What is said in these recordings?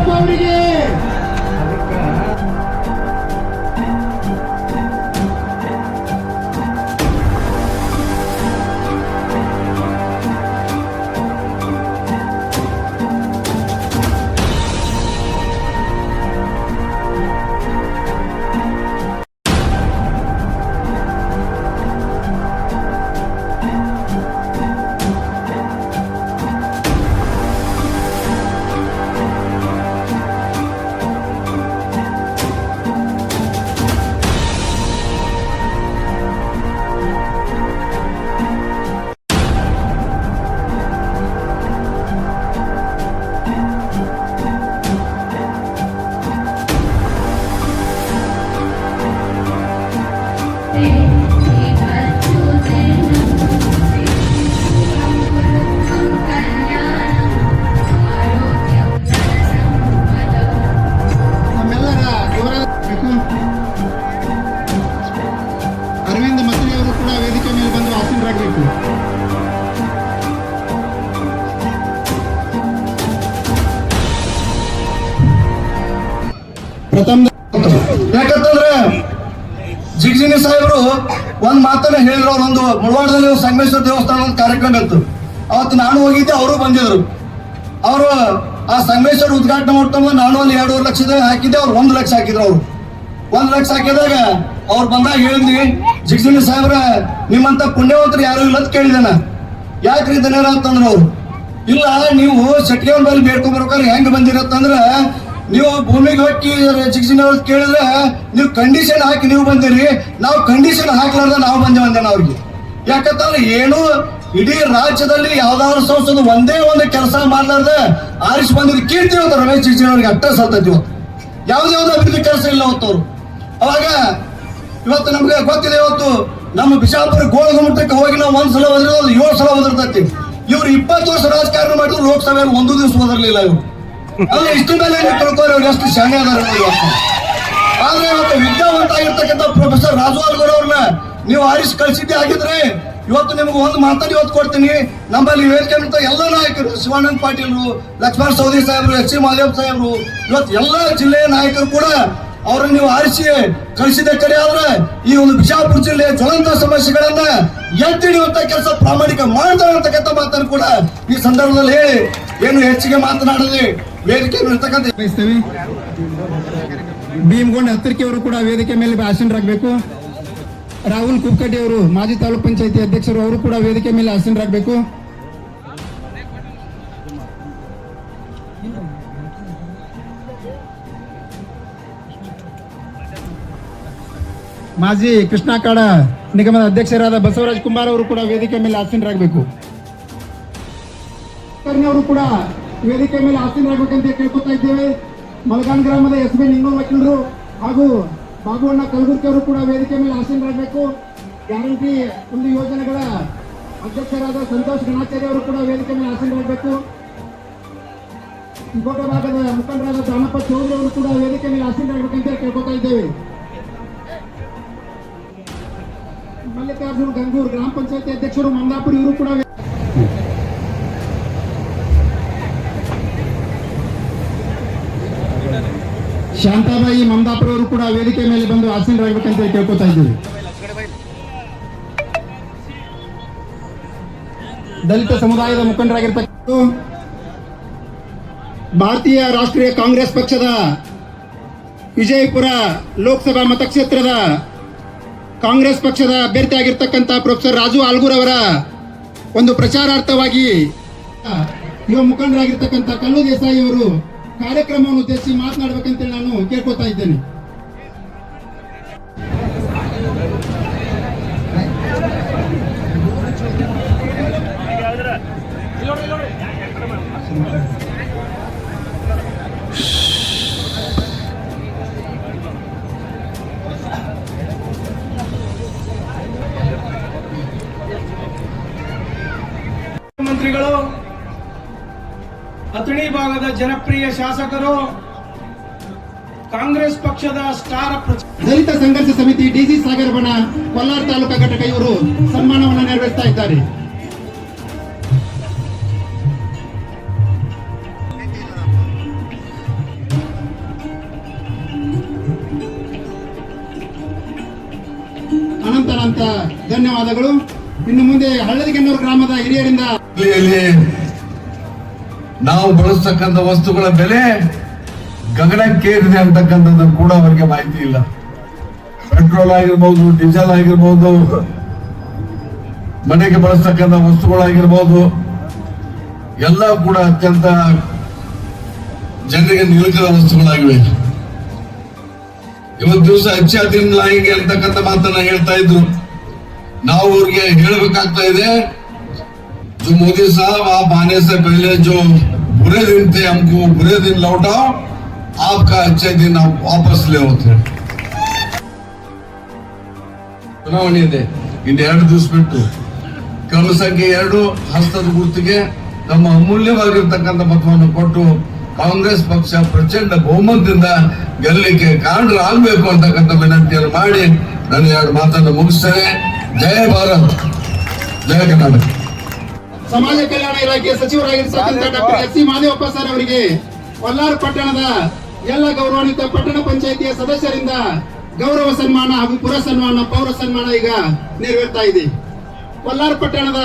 ಯಡಿಯೂರಪ್ಪ ಅವರಿಗೆ. ಅರವಿಂದ್ ಮಂತ್ರಿ ಅವರು ಕೂಡ ವೇದಿಕೆ ಮೇಲೆ ಬಂದು ಆಸೀನರಾಗಬೇಕು. ಯಾಕಂತಂದ್ರೆ ಜಿಗ್ಜಿನಿ ಸಾಹೇಬರು ಒಂದ್ ಮಾತನ್ನ ಹೇಳಿದ್ರು. ಒಂದು ಮುಳವಾಡದಲ್ಲಿ ಸಂಗಮೇಶ್ವರ ದೇವಸ್ಥಾನ ಕಾರ್ಯಕ್ರಮ ಇತ್ತು. ಅವತ್ತು ನಾನು ಹೋಗಿದ್ದೆ, ಅವರು ಬಂದಿದ್ರು. ಅವರು ಆ ಸಂಗಮೇಶ್ವರ ಉದ್ಘಾಟನೆ ಮಾಡ್ತಂದ್ರೆ ನಾನು ಅಲ್ಲಿ 2.5 ಲಕ್ಷ ಹಾಕಿದ್ದೆ, ಅವ್ರು 1 ಲಕ್ಷ ಹಾಕಿದ್ರು. ಅವ್ರು 1 ಲಕ್ಷ ಹಾಕಿದಾಗ ಅವ್ರು ಬಂದಾಗ ಹೇಳಿದ್ವಿ, ಜಿಗ್ಜಿನಿ ಸಾಹೇಬ್ರ ನಿಮ್ಮಂತ ಪುಣ್ಯವಂತರು ಯಾರು ಇಲ್ಲ ಅಂತ ಕೇಳಿದಾನ. ಯಾಕ್ರಿ ದನೇರ ಅಂತಂದ್ರ ಅವ್ರು, ಇಲ್ಲ ನೀವು ಸೆಟ್ಗೆವನ್ ಬಲ್ಲಿ ಬೇಡ್ಕೊಂಡ್ಬರ್ಬೇಕಾದ್ರೆ ಹೆಂಗ್ ಬಂದಿರತ್ತಂದ್ರ ನೀವು ಭೂಮಿಗೆ ಹೋಗಿ ಜಿಗ್ಜಿನಿ ಅವ್ರು ಕೇಳಿದ್ರೆ ನೀವು ಕಂಡೀಷನ್ ಹಾಕಿ ನೀವು ಬಂದಿರಿ, ನಾವು ಕಂಡೀಷನ್ ಹಾಕ್ಲಾರ್ದ ನಾವು ಬಂದೇವಂದೇನ ಅವ್ರಿಗೆ. ಯಾಕಂತಂದ್ರೆ ಏನು ಇಡೀ ರಾಜ್ಯದಲ್ಲಿ ಯಾವ್ದಾದ್ರು ಸಂಸ್ಥೆ ಒಂದೇ ಒಂದು ಕೆಲಸ ಮಾಡ್ಲಾರ್ದ ಆರಿಸಿ ಬಂದಿದ್ದು ಕೀರ್ತಿ ಇವತ್ತು ರಮೇಶ್ ಜಿಗ್ಜಿನಿ ಅವ್ರಿಗೆ ಅಟ್ಟ ಸತ್ತೈತಿ. ಇವತ್ತು ಯಾವ್ದು ಅಭಿವೃದ್ಧಿ ಕೆಲಸ ಇಲ್ಲ ಅವತ್ತವ್ರು. ಅವಾಗ ಇವತ್ತು ನಮ್ಗೆ ಗೊತ್ತಿದೆ, ಇವತ್ತು ನಮ್ಮ ಬಿಜಾಪುರ ಗೋಳಗುಮಟ್ಟಕ್ಕೆ ಹೋಗಿ ನಾವು 1 ಸಲ ಹೋದ್ರೆ 7 ಸಲ ಹೋದಿರ್ತೈತಿ. ಇವ್ರು 20 ವರ್ಷ ರಾಜಕಾರಣ ಮಾಡಿದ್ರು ಲೋಕಸಭೆಯಲ್ಲಿ 1 ದಿವಸ ಹೋದಿರ್ಲಿಲ್ಲ. ಇವ್ರು ಅಲ್ಲ ಇಷ್ಟು ಮೇಲೆ ತಿಳ್ಕೋರು ಅವ್ರು ಎಷ್ಟು ಶಾಣೆ ಅದಾರ. ಆದ್ರೆ ಇವತ್ತು ವಿದ್ಯಾವಂತ ಆಗಿರ್ತಕ್ಕಂಥ ಪ್ರೊಫೆಸರ್ ರಾಜು ಆಲ್ಗೂರ್ ಅವ್ರನ್ನ ನೀವು ಆರಿಸಿ ಕಳಿಸಿದ್ದೆ ಆಗಿದ್ರೆ ಇವತ್ತು ನಿಮ್ಗೆ ಒಂದು ಮಾತನ್ನು ಇವತ್ತು ಕೊಡ್ತೀನಿ. ನಮ್ಮಲ್ಲಿ ವೇದಿಕೆ ಎಲ್ಲ ನಾಯಕರು, ಶಿವಾನಂದ ಪಾಟೀಲ್ರು, ಲಕ್ಷ್ಮಣ ಸವದಿ ಸಾಹೇಬ್ರು, ಎಚ್ ಸಿ ಮಾದೇವ್ ಸಾಹೇಬ್ರು, ಇವತ್ತು ಎಲ್ಲ ಜಿಲ್ಲೆಯ ನಾಯಕರು ಕೂಡ ಅವ್ರನ್ನ ನೀವು ಆರಿಸಿ ಕಳಿಸಿದ ಕಡೆ ಆದ್ರೆ ಈ ಒಂದು ಬಿಜಾಪುರ ಜಿಲ್ಲೆಯ ಜ್ವಲಂತ ಸಮಸ್ಯೆಗಳನ್ನ ಎತ್ತಿಡಿಯುವಂತ ಕೆಲಸ ಪ್ರಾಮಾಣಿಕ ಮಾಡ್ತಾರೆ ಅಂತಕ್ಕಂಥ ಮಾತನ್ನು ಕೂಡ ಈ ಸಂದರ್ಭದಲ್ಲಿ ಹೇಳಿ ಏನು ಹೆಚ್ಚಿಗೆ ಮಾತನಾಡದೆ ವೇದಿಕೆ ಇರ್ತಕ್ಕಂಥ ಭೀಮಗೊಂಡ ಹತ್ತಿರಕೆ ಅವರು ಕೂಡ ವೇದಿಕೆ ಮೇಲೆ ಆಸೀನರಾಗಬೇಕು. ರಾಹುಲ್ ಕುಕ್ಕಟ್ಟಿ ಅವರು ಮಾಜಿ ತಾಲೂಕ್ ಪಂಚಾಯತಿ ಅಧ್ಯಕ್ಷರು, ಅವರು ಕೂಡ ವೇದಿಕೆ ಮೇಲೆ ಆಸೀನರಾಗಬೇಕು. ಮಾಜಿ ಕೃಷ್ಣಾಕಾಡ ನಿಗಮದ ಅಧ್ಯಕ್ಷರಾದ ಬಸವರಾಜ್ ಕುಮಾರ್ ಅವರು ಕೂಡ ವೇದಿಕೆ ಮೇಲೆ ಆಸೀನರಾಗಬೇಕು. ಅವರು ಕೂಡ ವೇದಿಕೆ ಮೇಲೆ ಆಸೀನರಾಗಬೇಕಂತ ಕೇಳ್ಕೊತಾ ಇದ್ದೇವೆ. ಮಲಗಾನ್ ಗ್ರಾಮದ SB ನಿಂಗೂರು ವಕೀಲರು ಹಾಗೂ ಬಾಬುವಣ್ಣ ಕಲಬುರ್ಗಿ ಅವರು ಕೂಡ ವೇದಿಕೆ ಮೇಲೆ ಆಸೀನರಾಗಬೇಕು. ಗ್ಯಾರಂಟಿ ಒಂದು ಯೋಜನೆಗಳ ಅಧ್ಯಕ್ಷರಾದ ಸಂತೋಷ್ ಗಣಾಚಾರ್ಯ ಅವರು ಕೂಡ ವೇದಿಕೆ ಮೇಲೆ ಆಸೀನರಾಗಬೇಕು. ಚಿಕ್ಕೋಟ ಭಾಗದ ಮುಖಂಡರಾದ ದಾನಪ್ಪ ಚೌಧರಿ ಅವರು ಕೂಡ ವೇದಿಕೆ ಮೇಲೆ ಆಸೀನರಾಗಬೇಕಂತ ಕೇಳ್ಕೊತಾ ಇದ್ದೇವೆ. ಮಲ್ಲಿಕಾರ್ಜುನ್ ಗಂಗೂರ್ ಗ್ರಾಮ ಪಂಚಾಯತಿ ಅಧ್ಯಕ್ಷರು ಮಂದಾಪುರ ಇವರು ಕೂಡ ಶಾಂತಾಬಾಯಿ ಮಂದಾಪುರ ಅವರು ಕೂಡ ವೇದಿಕೆ ಮೇಲೆ ಬಂದು ಆಸೀನರಾಗಬೇಕಂತ ಕೇಳ್ಕೊತಾ ಇದ್ದೀವಿ. ದಲಿತ ಸಮುದಾಯದ ಮುಖಂಡರಾಗಿರ್ತಕ್ಕಂಥ ಭಾರತೀಯ ರಾಷ್ಟ್ರೀಯ ಕಾಂಗ್ರೆಸ್ ಪಕ್ಷದ ವಿಜಯಪುರ ಲೋಕಸಭಾ ಮತಕ್ಷೇತ್ರದ ಕಾಂಗ್ರೆಸ್ ಪಕ್ಷದ ಅಭ್ಯರ್ಥಿಯಾಗಿರ್ತಕ್ಕಂಥ ಪ್ರೊಫೆಸರ್ ರಾಜು ಆಲ್ಗೂರ್ ಅವರ ಒಂದು ಪ್ರಚಾರಾರ್ಥವಾಗಿ ಯುವ ಮುಖಂಡರಾಗಿರ್ತಕ್ಕಂಥ ಕಲ್ಲು ದೇಸಾಯಿ ಅವರು ಕಾರ್ಯಕ್ರಮವನ್ನು ಉದ್ದೇಶಿಸಿ ಮಾತನಾಡಬೇಕಂತೇಳಿ ನಾನು ಕೇಳ್ಕೊತಾ ಇದ್ದೇನೆ. ಮಂತ್ರಿಗಳು, ಅಥಣಿ ಭಾಗದ ಜನಪ್ರಿಯ ಶಾಸಕರು, ಕಾಂಗ್ರೆಸ್ ಪಕ್ಷದ ಸ್ಟಾರ್ ದಲಿತ ಸಂಘರ್ಷ ಸಮಿತಿ DC ಸಾಗರ ಬಣ ಕೊಲ್ಲಾರ ತಾಲೂಕಾ ಘಟಕ ಇವರು ಸನ್ಮಾನವನ್ನು ನೆರವೇರಿಸ್ತಾ ಇದ್ದಾರೆ. ಹೇಳುತ್ತಾ ಧನ್ಯವಾದಗಳು. ಇನ್ನು ಮುಂದೆ ಹಳ್ಳದಿಗೆನ್ನೂರು ಗ್ರಾಮದ ಹಿರಿಯರಿಂದ ಇಲ್ಲಿ ನಾವು ಬಳಸ್ತಕ್ಕಂಥ ವಸ್ತುಗಳ ಬೆಲೆ ಗಗನಕ್ಕೇರಿದೆ ಅಂತಕ್ಕಂಥದ್ದು ಕೂಡ ಅವರಿಗೆ ಮಾಹಿತಿ ಇಲ್ಲ. ಪೆಟ್ರೋಲ್ ಆಗಿರ್ಬೋದು, ಡೀಸೆಲ್ ಆಗಿರ್ಬೋದು, ಮನೆಗೆ ಬಳಸ್ತಕ್ಕಂಥ ವಸ್ತುಗಳಾಗಿರ್ಬೋದು, ಎಲ್ಲ ಕೂಡ ಅತ್ಯಂತ ಜನರಿಗೆ ನಿಲುಕದ ವಸ್ತುಗಳಾಗಿವೆ. ಇವತ್ತು ದಿವಸ ಅಚ್ಚಾ ದಿನ ಲಾಯಿಗೆ ಅಂತಕ್ಕಂಥ ಮಾತನ್ನ ಹೇಳ್ತಾ ಇದ್ರು. ನಾವು ಅವ್ರಿಗೆ ಹೇಳಬೇಕಾಗ್ತಾ ಇದೆ, जो मोदी साहब आप आने से पहले जो बुरे दिन थे हमको बुरे दिन लौटाओ, आपका अच्छे दिन आप वापस ले होते. ಚುನಾವಣೆ ಇದೆ, ಇನ್ನು 2 ದಿವಸ ಬಿಟ್ಟು ಕ್ರಮ ಸಂಖ್ಯೆ 2 ಹಸ್ತದ ಗುರುತಿಗೆ ತಮ್ಮ ಅಮೂಲ್ಯವಾಗಿರ್ತಕ್ಕಂಥ ಮತವನ್ನು ಕೊಟ್ಟು ಕಾಂಗ್ರೆಸ್ ಪಕ್ಷ ಪ್ರಚಂಡ ಬಹುಮತದಿಂದ ಗೆಲ್ಲಲಿಕ್ಕೆ ಕಾರಣರಾಗಬೇಕು ಅಂತಕ್ಕಂಥ ವಿನಂತಿಯನ್ನು ಮಾಡಿ ನಾನು 2 ಮಾತನ್ನು ಮುಗಿಸ್ತೇನೆ. ಜಯ ಭಾರತ್, ಜಯ ಕರ್ನಾಟಕ. ಸಮಾಜ ಕಲ್ಯಾಣ ಇಲಾಖೆ ಸಚಿವರಾಗಿರ್ತಕ್ಕಂಥ ಡಾಕ್ಟರ್ ಎಸ್.ಸಿ. ಮಾದೇವಪ್ಪ ಸರ್ ಅವರಿಗೆ ಕೊಲ್ಲಾರ ಪಟ್ಟಣದ ಎಲ್ಲ ಗೌರವಾನ್ವಿತ ಪಟ್ಟಣ ಪಂಚಾಯಿತಿಯ ಸದಸ್ಯರಿಂದ ಗೌರವ ಸನ್ಮಾನ ಹಾಗೂ ಪುರ ಸನ್ಮಾನ, ಪೌರ ಸನ್ಮಾನ ಈಗ ನೆರವೇರ್ತಾ ಇದೆ. ಕೊಲ್ಲಾರ ಪಟ್ಟಣದ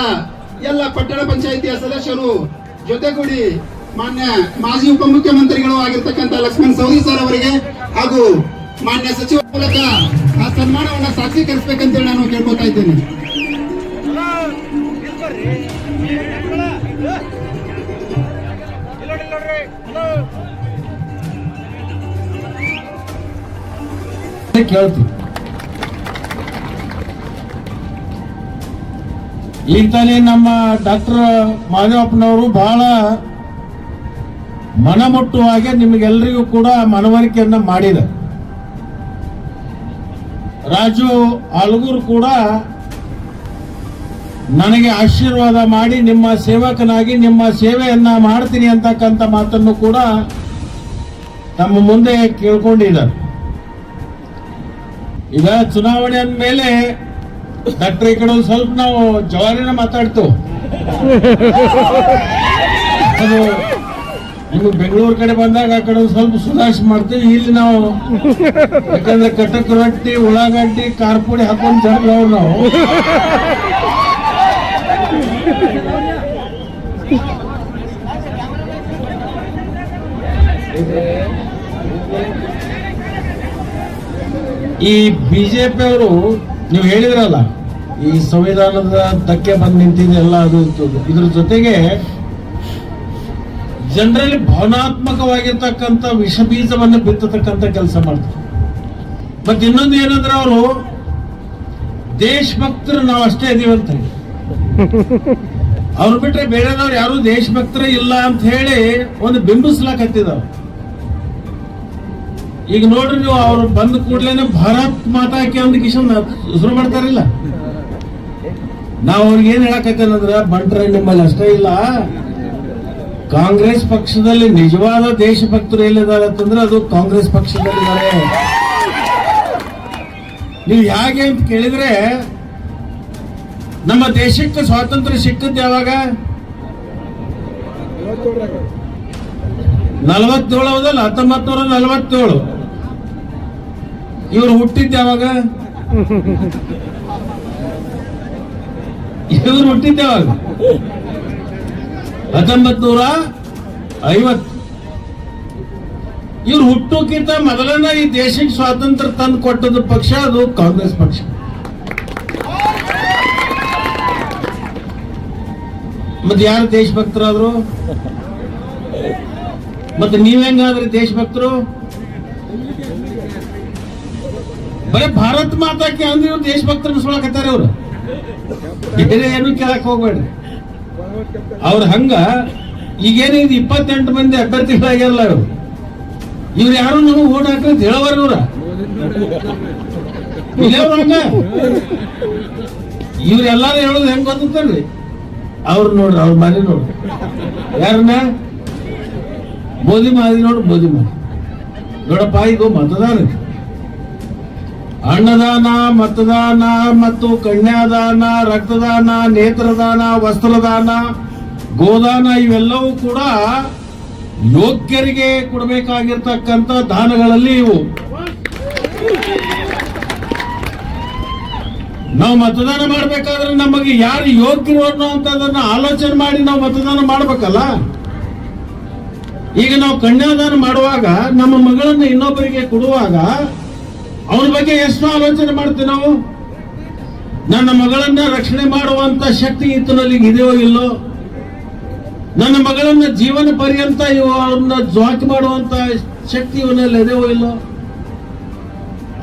ಎಲ್ಲ ಪಟ್ಟಣ ಪಂಚಾಯಿತಿಯ ಸದಸ್ಯರು ಜೊತೆಗೂಡಿ ಮಾನ್ಯ ಮಾಜಿ ಉಪಮುಖ್ಯಮಂತ್ರಿಗಳು ಆಗಿರ್ತಕ್ಕಂಥ ಲಕ್ಷ್ಮಣ್ ಸವದಿ ಸರ್ ಅವರಿಗೆ ಹಾಗೂ ಮಾನ್ಯ ಸಚಿವ ಮೂಲಕ ಆ ಸನ್ಮಾನವನ್ನು ಸಾಕ್ಷೀಕರಿಸಬೇಕಂತೇಳಿ ನಾನು ಕೇಳ್ಕೊತಾ ಇದ್ದೇನೆ. ಕೇಳ್ತೀವಿ. ಈಗ ತಾನೇ ನಮ್ಮ ಡಾಕ್ಟರ್ ಮಾದೇವಪ್ಪನವರು ಬಹಳ ಮನಮುಟ್ಟುವಾಗೆ ನಿಮಗೆಲ್ಲರಿಗೂ ಕೂಡ ಮನವರಿಕೆಯನ್ನ ಮಾಡಿದ. ರಾಜು ಆಲ್ಗೂರು ಕೂಡ ನನಗೆ ಆಶೀರ್ವಾದ ಮಾಡಿ ನಿಮ್ಮ ಸೇವಕನಾಗಿ ನಿಮ್ಮ ಸೇವೆಯನ್ನ ಮಾಡ್ತೀನಿ ಅಂತಕ್ಕಂಥ ಮಾತನ್ನು ಕೂಡ ತಮ್ಮ ಮುಂದೆ ಕೇಳ್ಕೊಂಡಿದ್ದಾರೆ. ಈಗ ಚುನಾವಣೆ ಅಂದ್ಮೇಲೆ ಡಾಕ್ಟರ್ ಈ ಕಡೆ ಒಂದು ಸ್ವಲ್ಪ ನಾವು ಜವಾರಿನ ಮಾತಾಡ್ತು. ಅದು ನೀವು ಬೆಂಗಳೂರು ಕಡೆ ಬಂದಾಗ ಆ ಕಡೆ ಒಂದು ಸ್ವಲ್ಪ ಸುಧಾರಿಸಿ ಮಾಡ್ತೀವಿ. ಇಲ್ಲಿ ನಾವು ಯಾಕಂದ್ರೆ ಕಟಕ್ ರೊಟ್ಟಿ, ಉಳ್ಳಾಗಡ್ಡಿ, ಖಾರಪುಡಿ ಹಾಕೊಂಡು ಜಡ್ದವ್ರು ನಾವು. ಈ ಬಿಜೆಪಿ ಅವರು ನೀವು ಹೇಳಿದ್ರಲ್ಲ, ಈ ಸಂವಿಧಾನದ ಧಕ್ಕೆ ಬಂದು ನಿಂತಿದೆ ಎಲ್ಲ ಅದು ಇದ್ರ ಜೊತೆಗೆ ಜನರಲ್ಲಿ ಭಾವನಾತ್ಮಕವಾಗಿರ್ತಕ್ಕಂಥ ವಿಷ ಬೀಜವನ್ನು ಬಿತ್ತತಕ್ಕಂಥ ಕೆಲಸ ಮಾಡ್ತಾರೆ. ಮತ್ತೆ ಇನ್ನೊಂದು ಏನಂದ್ರೆ ಅವರು ದೇಶಭಕ್ತರು ನಾವು ಅಷ್ಟೇ ಇದೀವಿ ಅಂತ ಹೇಳಿ, ಅವ್ರು ಬಿಟ್ರೆ ಬೇರೆದವ್ರು ಯಾರು ದೇಶಭಕ್ತರೇ ಇಲ್ಲ ಅಂತ ಹೇಳಿ ಒಂದು ಬಿಂಬಿಸ್ಲಾಕತ್ತಿದವ್ರು. ಈಗ ನೋಡ್ರಿ ನೀವು, ಅವ್ರು ಬಂದ ಕೂಡ್ಲೇನೆ ಭಾರತ್ ಮಾತಾಕಿ ಅಂದ ಕಿಶನ್ ಶುರು ಮಾಡ್ತಾರಿಲ್ಲ. ನಾವು ಅವ್ರಿಗೆ ಏನ್ ಹೇಳಕತ್ತೇನಂದ್ರ, ಬಂಟ್ರೆ ನಿಮ್ಮಲ್ಲಿ ಅಷ್ಟೇ ಇಲ್ಲ, ಕಾಂಗ್ರೆಸ್ ಪಕ್ಷದಲ್ಲಿ ನಿಜವಾದ ದೇಶಭಕ್ತರು ಎಲ್ಲಿದ್ದಾರೆ ಅಂತಂದ್ರೆ ಅದು ಕಾಂಗ್ರೆಸ್ ಪಕ್ಷದಲ್ಲಿದ್ದಾರೆ. ನೀವು ಹೇಗೆ ಅಂತ ಕೇಳಿದ್ರೆ, ನಮ್ಮ ದೇಶಕ್ಕೆ ಸ್ವಾತಂತ್ರ್ಯ ಸಿಕ್ಕದ್ದು ಯಾವಾಗ? 47 ಹೌದಲ್ಲ, 1947. ಇವರು ಹುಟ್ಟಿದ್ದ ಯಾವಾಗ? ಇವರು ಹುಟ್ಟಿದ್ದ ಯಾವಾಗ? 1950. ಇವ್ರು ಹುಟ್ಟೋಕ್ಕಿಂತ ಮೊದಲನೇ ಈ ದೇಶಕ್ಕೆ ಸ್ವಾತಂತ್ರ್ಯ ತಂದು ಕೊಟ್ಟದ ಪಕ್ಷ ಅದು ಕಾಂಗ್ರೆಸ್ ಪಕ್ಷ. ಮತ್ತೆ ಯಾರು ದೇಶಭಕ್ತರಾದ್ರು? ಮತ್ತೆ ನೀವ್ ಹೆಂಗಾದ್ರಿ ದೇಶಭಕ್ತರು? ಬರೀ ಭಾರತ್ ಮಾತಾಕ್ಕೆ ಅಂದ್ರೆ ಇವ್ರು ದೇಶಭಕ್ತರನ್ನ ಸುಳಕತ್ತಾರೆ. ಅವ್ರು ಬೇರೆ ಏನು ಕೇಳಕ್ ಹೋಗ್ಬೇಡ್ರಿ. ಅವ್ರ ಹಂಗ ಈಗೇನು ಇದು 28 ಮಂದಿ ಅಭ್ಯರ್ಥಿಗಳಾಗ್ಯಾರಲ್ಲ, ಇವ್ರು ಯಾರು ನಮಗೆ ಓಟ್ ಹಾಕಂತ ಹೇಳೋವರ್ ಇವ್ರ ಹಂಗ. ಇವ್ರೆಲ್ಲಾರು ಹೇಳೋದು ಹೆಂಗ್ ಗೊತ್ತಲ್ರಿ? ಅವ್ರು ನೋಡ್ರಿ, ಅವ್ರ ಮನೆ ನೋಡ್ರಿ, ಯಾರನ್ನ ಮೋದಿ ಮಾದಿ ನೋಡ್ರಿ, ಮೋದಿ ಮಾದಿ ನೋಡಪ್ಪ. ಇದು ಮತದಾನ, ಅನ್ನದಾನ, ಮತದಾನ ಮತ್ತು ಕನ್ಯಾದಾನ, ರಕ್ತದಾನ, ನೇತ್ರದಾನ, ವಸ್ತ್ರದಾನ, ಗೋದಾನ ಇವೆಲ್ಲವೂ ಕೂಡ ಯೋಗ್ಯರಿಗೆ ಕೊಡಬೇಕಾಗಿರ್ತಕ್ಕಂಥ ದಾನಗಳಲ್ಲಿ ಇವು. ನಾವು ಮತದಾನ ಮಾಡ್ಬೇಕಾದ್ರೆ ನಮಗೆ ಯಾರು ಯೋಗ್ಯರು ಅನ್ನೋಂಥದ್ದನ್ನ ಆಲೋಚನೆ ಮಾಡಿ ನಾವು ಮತದಾನ ಮಾಡ್ಬೇಕಲ್ಲ. ಈಗ ನಾವು ಕನ್ಯಾದಾನ ಮಾಡುವಾಗ ನಮ್ಮ ಮಗಳನ್ನ ಇನ್ನೊಬ್ಬರಿಗೆ ಕೊಡುವಾಗ ಅವನ ಬಗ್ಗೆ ಎಷ್ಟು ಆಲೋಚನೆ ಮಾಡ್ತೀವಿ ನಾವು. ನನ್ನ ಮಗಳನ್ನ ರಕ್ಷಣೆ ಮಾಡುವಂತ ಶಕ್ತಿ ಈತನಲ್ಲಿ ಇದೆಯೋ ಇಲ್ಲೋ, ನನ್ನ ಮಗಳನ್ನ ಜೀವನ ಪರ್ಯಂತ ಅವನ್ನ ಜ್ವಾಕಿ ಮಾಡುವಂತ ಶಕ್ತಿ ಇವನಲ್ಲಿ ಇದೆಯೋ ಇಲ್ಲೋ,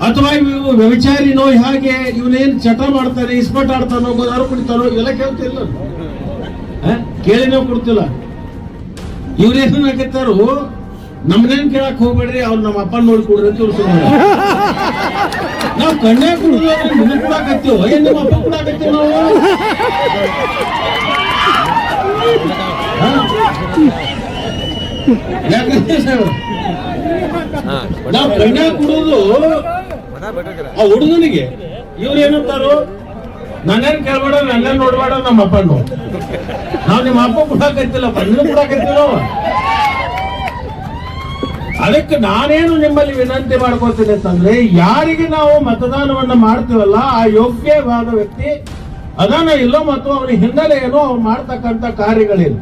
ಅಥವಾ ಇವು ವ್ಯಭಿಚಾರಿನೋ, ಹಾಗೆ ಇವನೇನ್ ಚಟ ಮಾಡ್ತಾನೆ, ಇಸ್ಪಟ್ ಆಡ್ತಾನೋ, ದಾರು ಕುಡಿತಾನೋ, ಇವೆಲ್ಲ ಕೇಳ್ತಿಲ್ಲ, ಕೇಳಿ ನಾವು ಕೊಡ್ತಿಲ್ಲ. ಇವ್ರೇನ್ ಹಾಕಿತ್ತಾರು, ನಮ್ನೇನ್ ಕೇಳಕ್ ಹೋಗ್ಬೇಡ್ರಿ, ಅವ್ರು ನಮ್ಮ ಅಪ್ಪ ನೋಡಿ ಕೊಡ್ರಿ ಅಂತ ತೋರಿಸ್ತಾರೆ. ನಾವು ಕಣ್ಣೇ ಕುಡಿದು ನಿನ್ನ ಕೊಡಾಕತ್ತೀವ, ಏನ್ ನಿಮ್ಮ ಅಪ್ಪ ಕೊಡಾಕತ್ತೀವಿ ನಾವು. ಯಾಕಂದ್ರೆ ಸರ್ ನಾವು ಕಣ್ಣೇ ಕುಡಿದು ಆ ಹುಡುಗನಿಗೆ ಇವ್ರು ಏನಂತಾರು, ನನ್ನೇನ್ ಕೇಳ್ಬೇಡ, ನನ್ನೇನ್ ನೋಡ್ಬೇಡ, ನಮ್ಮ ಅಪ್ಪ ನೋಡ್, ನಾವ್ ನಿಮ್ಮ ಅಪ್ಪ ಕೊಡಾಕತ್ತಿಲ್ಲ, ಬಣ್ಣ ಕೊಡಾಕತ್ತೀವಿ ನಾವು. ಅದಕ್ಕೆ ನಾನೇನು ನಿಮ್ಮಲ್ಲಿ ವಿನಂತಿ ಮಾಡ್ಕೊಳ್ತೀನಿ ಅಂತಂದ್ರೆ, ಯಾರಿಗೆ ನಾವು ಮತದಾನವನ್ನ ಮಾಡ್ತೀವಲ್ಲ ಆ ಯೋಗ್ಯವಾದ ವ್ಯಕ್ತಿ ಅದಾನ ಇಲ್ಲೋ ಮತ್ತು ಅವನ ಹಿನ್ನೆಲೆ ಏನೋ ಅವ್ನು ಮಾಡ್ತಕ್ಕಂಥ ಕಾರ್ಯಗಳೇನು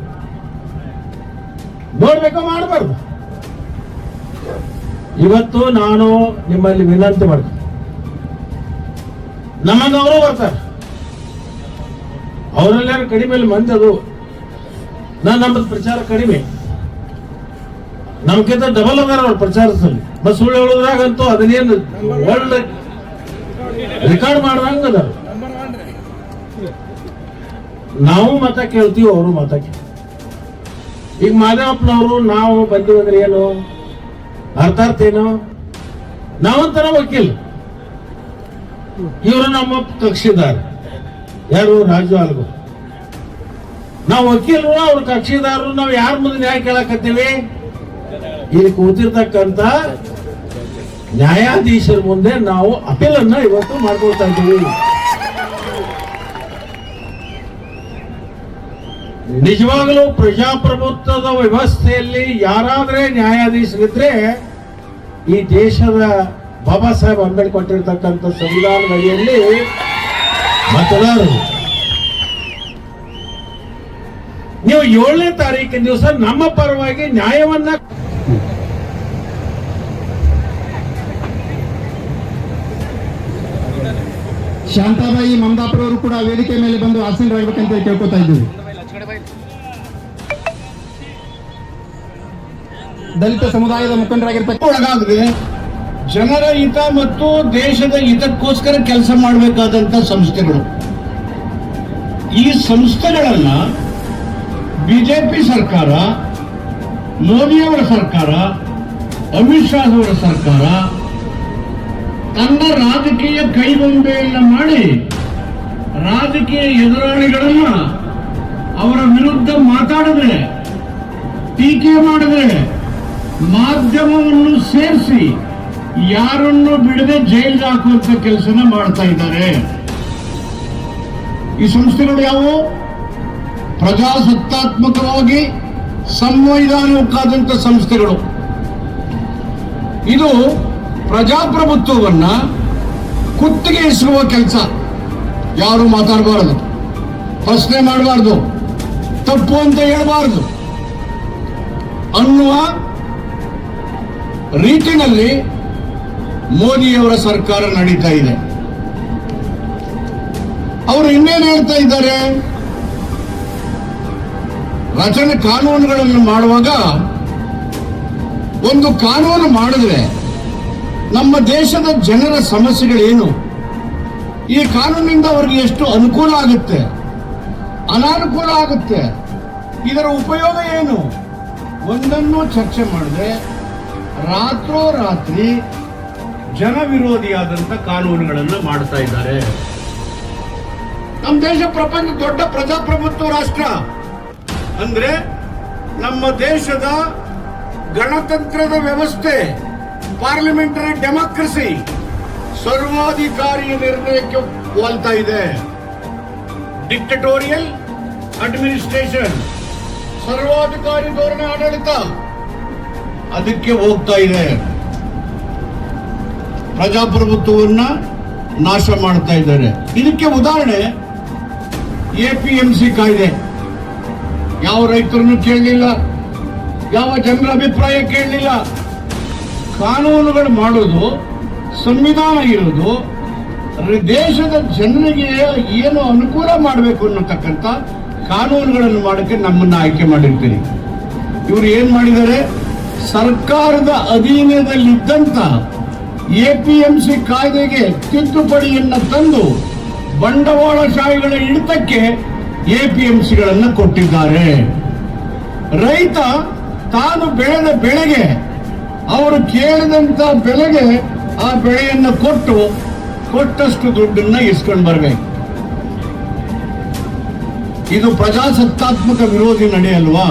ನೋಡ್ಬೇಕೋ ಮಾಡಬಾರ್ದು. ಇವತ್ತು ನಾನು ನಿಮ್ಮಲ್ಲಿ ವಿನಂತಿ ಮಾಡ್ತೀನಿ, ನಮ್ಮನ್ನವರು ಬರ್ತಾರೆ, ಅವರೆಲ್ಲರೂ ಕಡಿಮೆ ಮಂದಿ ಅದು. ನಮ್ಮದು ಪ್ರಚಾರ ಕಡಿಮೆ, ನಮ್ಗಿಂತ ಡಬಲ್ ಅದಾರ ಅವ್ರ ಪ್ರಚಾರದಲ್ಲಿ. ಬಸ್ ಸುಳ್ಳು ಹೇಳೋದ್ರಾಗಂತೂ ಅದನ್ನೇನು ವರ್ಲ್ಡ್ ರೆಕಾರ್ಡ್ ಮಾಡ್ದಂಗ ಅದಾರ. ನಾವು ಮತ ಕೇಳ್ತೀವಿ, ಅವರು ಮತ ಕೇಳ್ತೀವಿ. ಈಗ ಮಾದೇವಪ್ಪನವರು ನಾವು ಬಂದಿವಂದ್ರೆ ಏನು ಅರ್ಥಾರ್ಥ ಏನು? ನಾವಂತರ ವಕೀಲ್, ಇವರು ನಮ್ಮ ಕಕ್ಷಿದಾರ. ಯಾರು? ರಾಜು ಆಲ್ಗೋ. ನಾವು ವಕೀಲರು, ಅವ್ರ ಕಕ್ಷಿದಾರರು. ನಾವು ಯಾರ ಮುಂದೆ ನ್ಯಾಯ ಕೇಳಕತ್ತೀವಿ? ಇಲ್ಲಿ ಕೂತಿರ್ತಕ್ಕಂಥ ನ್ಯಾಯಾಧೀಶರ ಮುಂದೆ ನಾವು ಅಪೀಲನ್ನ ಇವತ್ತು ಮಾಡ್ಕೊಳ್ತಾ ಇದ್ದೀವಿ. ನಿಜವಾಗಲೂ ಪ್ರಜಾಪ್ರಭುತ್ವದ ವ್ಯವಸ್ಥೆಯಲ್ಲಿ ಯಾರಾದ್ರೆ ನ್ಯಾಯಾಧೀಶರಿದ್ರೆ ಈ ದೇಶದ ಬಾಬಾ ಸಾಹೇಬ್ ಅಂಬೇಡ್ಕರ್ ಕೊಟ್ಟಿರ್ತಕ್ಕಂಥ ಸಂವಿಧಾನದ ಅಡಿಯಲ್ಲಿ ಮತದಾರರು. ನೀವು 7ನೇ ತಾರೀಕಿನ ದಿವಸ ನಮ್ಮ ಪರವಾಗಿ ನ್ಯಾಯವನ್ನ ಶಾಂತಾಬಾಯಿ ಮಮದಾಪುರ ಅವರು ಕೂಡ ವೇದಿಕೆ ಮೇಲೆ ಬಂದು ಆಸೀನರಾಗಬೇಕಂತ ಕೇಳ್ಕೊತಾ ಇದ್ದೀವಿ. ದಲಿತ ಸಮುದಾಯದ ಮುಖಂಡರಾಗಿರ್ತಕ್ಕ ಒಳಗಾಗದೆ ಜನರ ಹಿತ ಮತ್ತು ದೇಶದ ಹಿತಕ್ಕೋಸ್ಕರ ಕೆಲಸ ಮಾಡಬೇಕಾದಂತ ಸಂಸ್ಥೆಗಳು. ಈ ಸಂಸ್ಥೆಗಳನ್ನ ಬಿಜೆಪಿ ಸರ್ಕಾರ, ಮೋದಿಯವರ ಸರ್ಕಾರ, ಅಮಿತ್ ಶಾ ಅವರ ಸರ್ಕಾರ ತನ್ನ ರಾಜಕೀಯ ಕೈಗೊಂಬೆಯನ್ನ ಮಾಡಿ ರಾಜಕೀಯ ಎದುರಾಳಿಗಳನ್ನ ಅವರ ವಿರುದ್ಧ ಮಾತಾಡಿದ್ರೆ, ಟೀಕೆ ಮಾಡಿದ್ರೆ ಮಾಧ್ಯಮವನ್ನು ಸೇರಿಸಿ ಯಾರನ್ನು ಬಿಡದೆ ಜೈಲಿಗೆ ಹಾಕುವಂತ ಕೆಲಸನ ಮಾಡ್ತಾ ಇದ್ದಾರೆ. ಈ ಸಂಸ್ಥೆಗಳು ಯಾವುವು? ಪ್ರಜಾಸತ್ತಾತ್ಮಕವಾಗಿ ಸಂವಿಧಾನಕ್ಕಾದಂತ ಸಂಸ್ಥೆಗಳು. ಇದು ಪ್ರಜಾಪ್ರಭುತ್ವವನ್ನ ಕುತ್ತಿಗೆ ಇಸುವ ಕೆಲಸ. ಯಾರು ಮಾತಾಡಬಾರದು, ಪ್ರಶ್ನೆ ಮಾಡಬಾರ್ದು, ತಪ್ಪು ಅಂತ ಹೇಳಬಾರದು ಅನ್ನುವ ರೀತಿಯಲ್ಲಿ ಮೋದಿಯವರ ಸರ್ಕಾರ ನಡೀತಾ ಇದೆ. ಅವರು ಇನ್ನೇನು ಹೇಳ್ತಾ ಇದ್ದಾರೆ? ರಚನೆ ಕಾನೂನುಗಳನ್ನು ಮಾಡುವಾಗ ಒಂದು ಕಾನೂನು ಮಾಡಿದ್ರೆ ನಮ್ಮ ದೇಶದ ಜನರ ಸಮಸ್ಯೆಗಳೇನು, ಈ ಕಾನೂನಿನಿಂದ ಅವರಿಗೆ ಎಷ್ಟು ಅನುಕೂಲ ಆಗುತ್ತೆ, ಅನಾನುಕೂಲ ಆಗುತ್ತೆ, ಇದರ ಉಪಯೋಗ ಏನು, ಒಂದನ್ನು ಚರ್ಚೆ ಮಾಡಿದ್ರೆ ರಾತ್ರೋರಾತ್ರಿ ಜನ ವಿರೋಧಿಯಾದಂತ ಕಾನೂನುಗಳನ್ನು ಮಾಡ್ತಾ ಇದ್ದಾರೆ. ನಮ್ಮ ದೇಶ ಪ್ರಪಂಚ ದೊಡ್ಡ ಪ್ರಜಾಪ್ರಭುತ್ವ ರಾಷ್ಟ್ರ ಅಂದ್ರೆ ನಮ್ಮ ದೇಶದ ಗಣತಂತ್ರದ ವ್ಯವಸ್ಥೆ, ಪಾರ್ಲಿಮೆಂಟರಿ ಡೆಮಾಕ್ರಸಿ ಸರ್ವಾಧಿಕಾರಿಯ ನಿರ್ಣಯಕ್ಕೆ ಹೋಲ್ತಾ ಇದೆ. ಡಿಕ್ಟಟೋರಿಯಲ್ ಅಡ್ಮಿನಿಸ್ಟ್ರೇಷನ್, ಸರ್ವಾಧಿಕಾರಿ ಧೋರಣೆ ಆಡಳಿತ ಅದಕ್ಕೆ ಹೋಗ್ತಾ ಇದೆ. ಪ್ರಜಾಪ್ರಭುತ್ವವನ್ನ ನಾಶ ಮಾಡ್ತಾ ಇದ್ದಾರೆ. ಇದಕ್ಕೆ ಉದಾಹರಣೆ APMC ಕಾಯ್ದೆ. ಯಾವ ರೈತರನ್ನು ಕೇಳಲಿಲ್ಲ, ಯಾವ ಜನರ ಅಭಿಪ್ರಾಯ ಕೇಳಲಿಲ್ಲ. ಕಾನೂನುಗಳು ಮಾಡೋದು, ಸಂವಿಧಾನ ಇರೋದು ದೇಶದ ಜನರಿಗೆ ಏನು ಅನುಕೂಲ ಮಾಡಬೇಕು ಅನ್ನತಕ್ಕಂಥ ಕಾನೂನುಗಳನ್ನು ಮಾಡೋಕ್ಕೆ ನಮ್ಮನ್ನ ಆಯ್ಕೆ ಮಾಡಿರ್ತೀರಿ. ಇವರು ಏನ್ ಮಾಡಿದ್ದಾರೆ, ಸರ್ಕಾರದ ಅಧೀನದಲ್ಲಿದ್ದಂತ APMC ಕಾಯ್ದೆಗೆ ತಿದ್ದುಪಡಿಯನ್ನ ತಂದು ಬಂಡವಾಳಶಾಹಿಗಳ ಹಿಡಿತಕ್ಕೆ APMCಗಳನ್ನು ಕೊಟ್ಟಿದ್ದಾರೆ. ರೈತ ತಾನು ಬೆಳೆದ ಬೆಳೆಗೆ ಅವರು ಕೇಳಿದಂತ ಬೆಲೆಗೆ ಆ ಬೆಳೆಯನ್ನು ಕೊಟ್ಟಷ್ಟು ದುಡ್ಡನ್ನ ಇಸ್ಕೊಂಡು ಬರ್ಬೇಕು. ಇದು ಪ್ರಜಾಸತ್ತಾತ್ಮಕ ವಿರೋಧಿ ನಡೆ ಅಲ್ವಾ?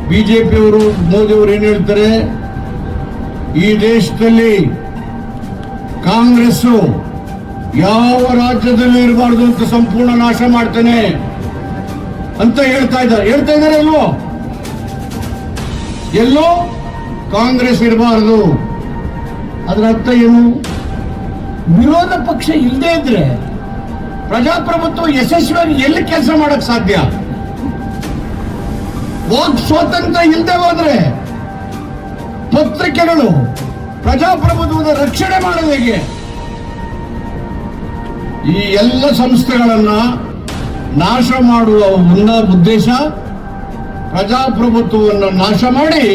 ಬಿಜೆಪಿಯವರು, ಮೋದಿಯವರು ಏನ್ ಹೇಳ್ತಾರೆ, ಈ ದೇಶದಲ್ಲಿ ಕಾಂಗ್ರೆಸ್ ಯಾವ ರಾಜ್ಯದಲ್ಲಿ ಇರಬಾರ್ದು ಅಂತ ಸಂಪೂರ್ಣ ನಾಶ ಮಾಡ್ತೇನೆ ಅಂತ ಹೇಳ್ತಾ ಇದ್ದಾರೆ ಇಲ್ವೋ? ಎಲ್ಲೋ ಕಾಂಗ್ರೆಸ್ ಇರಬಾರದು. ಅದರ ಅರ್ಥ ಏನು? ವಿರೋಧ ಪಕ್ಷ ಇಲ್ಲದೆ ಇದ್ರೆ ಪ್ರಜಾಪ್ರಭುತ್ವ ಯಶಸ್ವಿಯಾಗಿ ಎಲ್ಲಿ ಕೆಲಸ ಮಾಡಕ್ ಸಾಧ್ಯ? ವಾಕ್ ಸ್ವಾತಂತ್ರ್ಯ ಇಲ್ಲದೆ ಹೋದ್ರೆ ಪತ್ರಿಕೆಗಳು ಪ್ರಜಾಪ್ರಭುತ್ವದ ರಕ್ಷಣೆ ಮಾಡೋದು ಹೇಗೆ? ಈ ಎಲ್ಲ ಸಂಸ್ಥೆಗಳನ್ನ ನಾಶ ಮಾಡುವ ಉದ್ದೇಶ ಪ್ರಜಾಪ್ರಭುತ್ವವನ್ನು ನಾಶ ಮಾಡಿ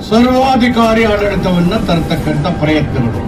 ಸರ್ವಾಧಿಕಾರಿ ಆಡಳಿತವನ್ನು ತರತಕ್ಕಂಥ ಪ್ರಯತ್ನಗಳು.